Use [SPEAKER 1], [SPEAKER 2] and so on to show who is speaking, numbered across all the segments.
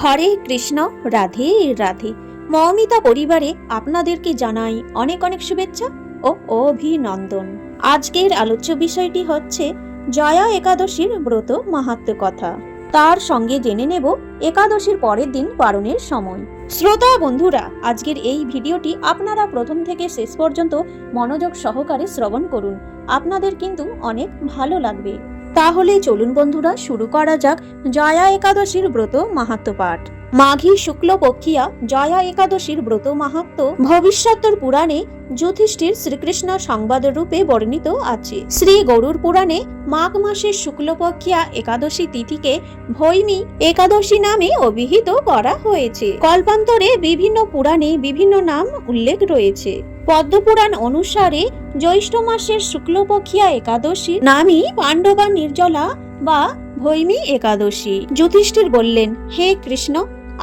[SPEAKER 1] হরে কৃষ্ণ, রাধে রাধে। মৌমিতা পরিবারে আপনাদেরকে জানাই অনেক অনেক শুভেচ্ছা ও অভিনন্দন। আজকের আলোচ্য বিষয়টি হচ্ছে জয়া একাদশীর ব্রত মাহাত্ম্য কথা। তার সঙ্গে জেনে নেব একাদশীর পরের দিন পালনের সময়। শ্রোতা বন্ধুরা, আজকের এই ভিডিওটি আপনারা প্রথম থেকে শেষ পর্যন্ত মনোযোগ সহকারে শ্রবণ করুন, আপনাদের কিন্তু অনেক ভালো লাগবে। তাহলে চলুন বন্ধুরা, শুরু করা যাক জয়া একাদশীর ব্রত মাহাত্ম্য পাঠ। মাঘী শুক্লপক্ষিয়া জয়া একাদশীর ব্রত মাহাত্ম্য ভবিষ্যত্তর পুরাণে যুধিষ্ঠির শ্রীকৃষ্ণ সংবাদ রূপে বর্ণিত আছে। শ্রী গরুড় পুরাণে মাঘ মাসের শুক্লপক্ষিয়া একাদশী তিথিকে ভৈমী একাদশী নামে অভিহিত করা হয়েছে। কল্পান্তরে বিভিন্ন পুরাণে বিভিন্ন নাম উল্লেখ রয়েছে। পদ্মপুরাণ অনুসারে জ্যৈষ্ঠ মাসের শুক্লপক্ষিয়া একাদশী নামই পাণ্ডবা নির্জলা বা ভৈমী একাদশী। যুধিষ্ঠির বললেন, হে কৃষ্ণ,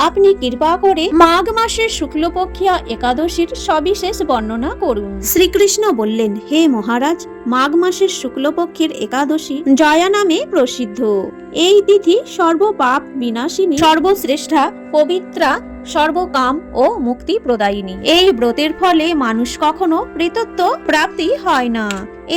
[SPEAKER 1] আপনি কৃপা করে মাঘ মাসের শুক্লপক্ষিয়া একাদশীর সবিশেষ বর্ণনা করুন। শ্রীকৃষ্ণ বললেন, হে মহারাজ, মাঘ মাসের শুক্লপক্ষের একাদশী জয়া নামে প্রসিদ্ধ। এই তিথি সর্বপাপ বিনাশিনী, সর্বশ্রেষ্ঠা, পবিত্রা, সর্বকাম ও মুক্তি প্রদায়িনী। এই ব্রতের ফলে মানুষ কখনো প্রেতত্ব প্রাপ্তি হয় না।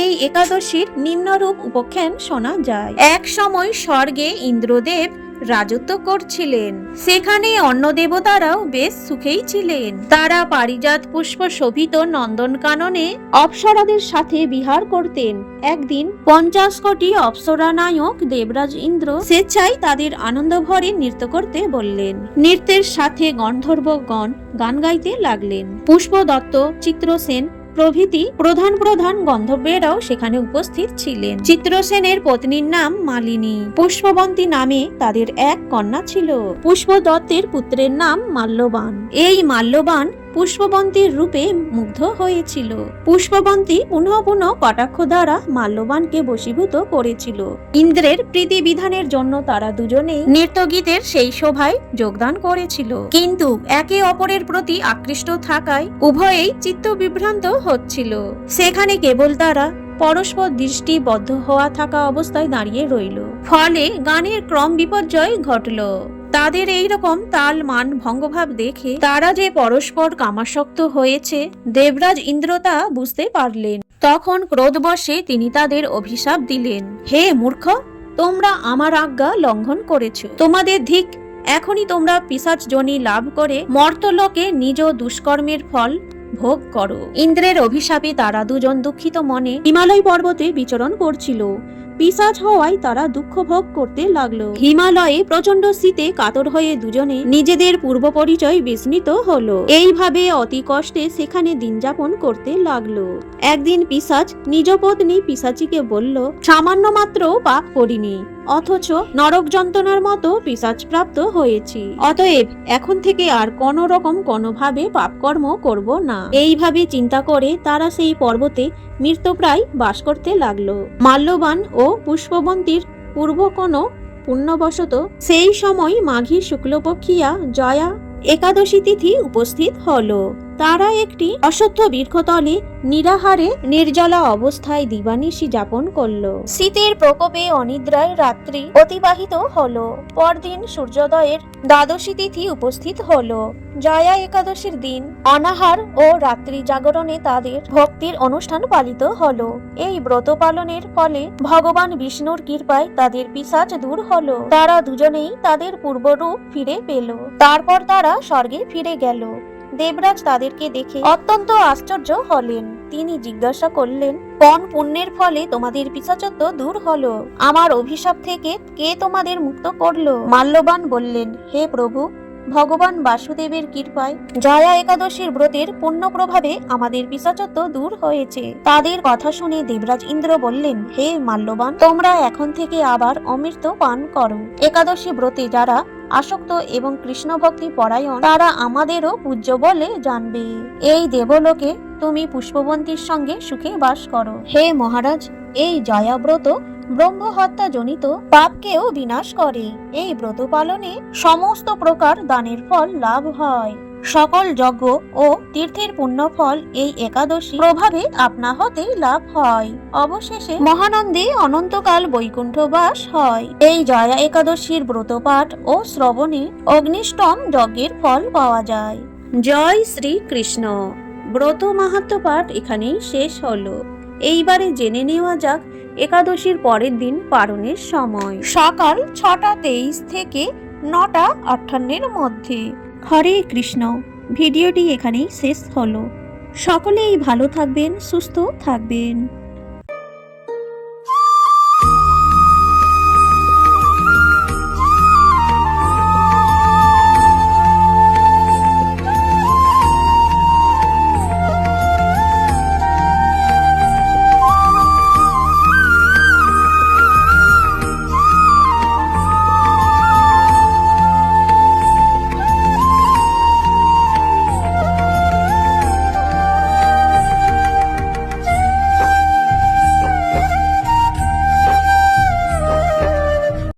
[SPEAKER 1] এই একাদশীর নিম্নরূপ উপাখ্যান শোনা যায়। এক সময় স্বর্গে ইন্দ্রদেব রাজত্ব করছিলেন। সেখানে অন্য দেবতারাও বেশ সুখেই ছিলেন। তারা পারিজাত পুষ্প শোভিত নন্দনকাননে অপ্সরাদের সাথে বিহার করতেন। একদিন 50 কোটি অপ্সরা নায়ক দেবরাজ ইন্দ্র স্বেচ্ছায় তাদের আনন্দ ভরে নৃত্য করতে বললেন। নৃত্যের সাথে গন্ধর্বগণ গান গাইতে লাগলেন। পুষ্পদত্ত, চিত্রসেন প্রভৃতি প্রধান প্রধান গন্ধর্বেরাও সেখানে উপস্থিত ছিলেন। চিত্রসেনের পত্নীর নাম মালিনী। পুষ্পবন্তী নামে তাদের এক কন্যা ছিল। পুষ্পদত্তের পুত্রের নাম মাল্যবান। এই মাল্যবান পুষ্পবন্তীর রূপে মুগ্ধ হয়েছিল। পুষ্পবন্তী পুনঃ পুনঃ কটাক্ষ দ্বারা মাল্যবানকে বশীভূত করেছিল। ইন্দ্রের প্রীতি বিধানের জন্য তারা দুজনেই নৃত্যগীতের সেই সভায় যোগদান করেছিল। কিন্তু একে অপরের প্রতি আকৃষ্ট থাকায় উভয়েই চিত্ত বিভ্রান্ত হচ্ছিল। সেখানে কেবল তারা পরস্পর দৃষ্টিবদ্ধ হওয়া থাকা অবস্থায় দাঁড়িয়ে রইল। ফলে গানের ক্রম বিপর্যয় ঘটল। তাদের এইরকম তাল মান ভঙ্গভাব দেখে তারা যে পরস্পর কামাসক্ত হয়েছে, দেবরাজ ইন্দ্র তা বুঝতে পারলেন। তখন ক্রোধবশে তিনি তাদের অভিশাপ দিলেন, হে মূর্খ, তোমরা আমার আজ্ঞা লঙ্ঘন করেছ। তোমাদের ধিক, এখনই তোমরা পিশাচ যোনি লাভ করে মর্তলোকে নিজ দুষ্কর্মের ফল ভোগ করো। ইন্দ্রের অভিশাপে তারা দুজন দুঃখিত মনে হিমালয় পর্বতে বিচরণ করছিল। পিশাচ হওয়ায় তারা দুঃখ ভোগ করতে লাগলো। হিমালয়ে প্রচন্ড শীতে কাতর হয়ে দুজনে নিজেদের পূর্ব পরিচয় বিস্মৃত হলো। এইভাবে অতি কষ্টে সেখানে দিন যাপন করতে লাগলো। একদিন পিশাচ নিজ পত্নী পিশাচিকে বলল, সামান্য মাত্র পাপ করিনি, অথচ নরক যন্ত্রণার মতো পিশাচ প্রাপ্ত হয়েছি। অতএব এখন থেকে আর কোনো রকম কোনোভাবে পাপকর্ম করব না। এইভাবে চিন্তা করে তারা সেই পর্বতে মৃত্যুপ্রায় বাস করতে লাগলো। মাল্যবান ও পুষ্পবন্তীর পূর্ব কোনো পুণ্যবশত সেই সময় মাঘী শুক্লপক্ষিয়া জয়া একাদশী তিথি উপস্থিত হলো। তারা একটি অশ্বত্থ বৃক্ষতলে নিরাহারে নির্জলা অবস্থায় দিবানিশি যাপন করলো। শীতের প্রকোপে অনিদ্রায় রাত্রি অতিবাহিত হলো। পরদিন সূর্যোদয়ের দ্বাদশী তিথি উপস্থিত হলো। জয়া একাদশীর দিন অনাহার ও রাত্রি জাগরণে তাদের ভক্তির অনুষ্ঠান পালিত হলো। এই ব্রত পালনের ফলে ভগবান বিষ্ণুর কৃপায় তাদের পিশাচ দূর হলো। তারা দুজনেই তাদের পূর্বরূপ ফিরে পেল। তারপর তারা স্বর্গে ফিরে গেল। দেবরাজ তাদেরকে দেখে অত্যন্ত আশ্চর্য হলেন। তিনি জিজ্ঞাসা করলেন, কোন পুণ্যের ফলে তোমাদের পিশাচত্ব দূর হলো? আমার অভিশাপ থেকে কে তোমাদের মুক্ত করলো? মাল্যবান বললেন, হে প্রভু, ভগবান বাসুদেবের কৃপায় জয়া একাদশীর ব্রতের পুণ্য প্রভাবে আমাদের পিশাচত্ব দূর হয়েছে। তাদের কথা শুনে দেবরাজ ইন্দ্র বললেন, হে মাল্যবান, তোমরা এখন থেকে আবার অমৃত পান করো। একাদশী ব্রতে যারা আসক্ত এবং কৃষ্ণ ভক্তি পরায়ণ তারা আমাদেরও পূজ্য বলে জানবে। এই দেবলোকে তুমি পুষ্পবন্তীর সঙ্গে সুখে বাস করো। হে মহারাজ, এই জয়া ব্রত ব্রহ্মহত্যা জনিত পাপকেও বিনাশ করে। এই ব্রত পালনে সমস্ত প্রকার দানের ফল লাভ হয়। সকল যজ্ঞ ও তীর্থের পুণ্যফল এই একাদশী প্রভাবে আপনা হতে লাভ হয়। অবশেষে মহানন্দে অনন্তকাল বৈকুণ্ঠবাস হয়। এই জয়া একাদশীর ব্রতপাঠ ও শ্রবণে অগ্নিষ্টম যজ্ঞের ফল পাওয়া যায়। জয় শ্রীকৃষ্ণ। ব্রত মাহাত্ম্য পাঠ এখানেই শেষ হলো। এইবারে জেনে নেওয়া যাক একাদশীর পরের দিন পারণের সময়। সকাল 6:23 থেকে 9:58 মধ্যে। হরে কৃষ্ণ। ভিডিওটি এখানেই শেষ হলো। সকলেই ভালো থাকবেন, সুস্থ থাকবেন।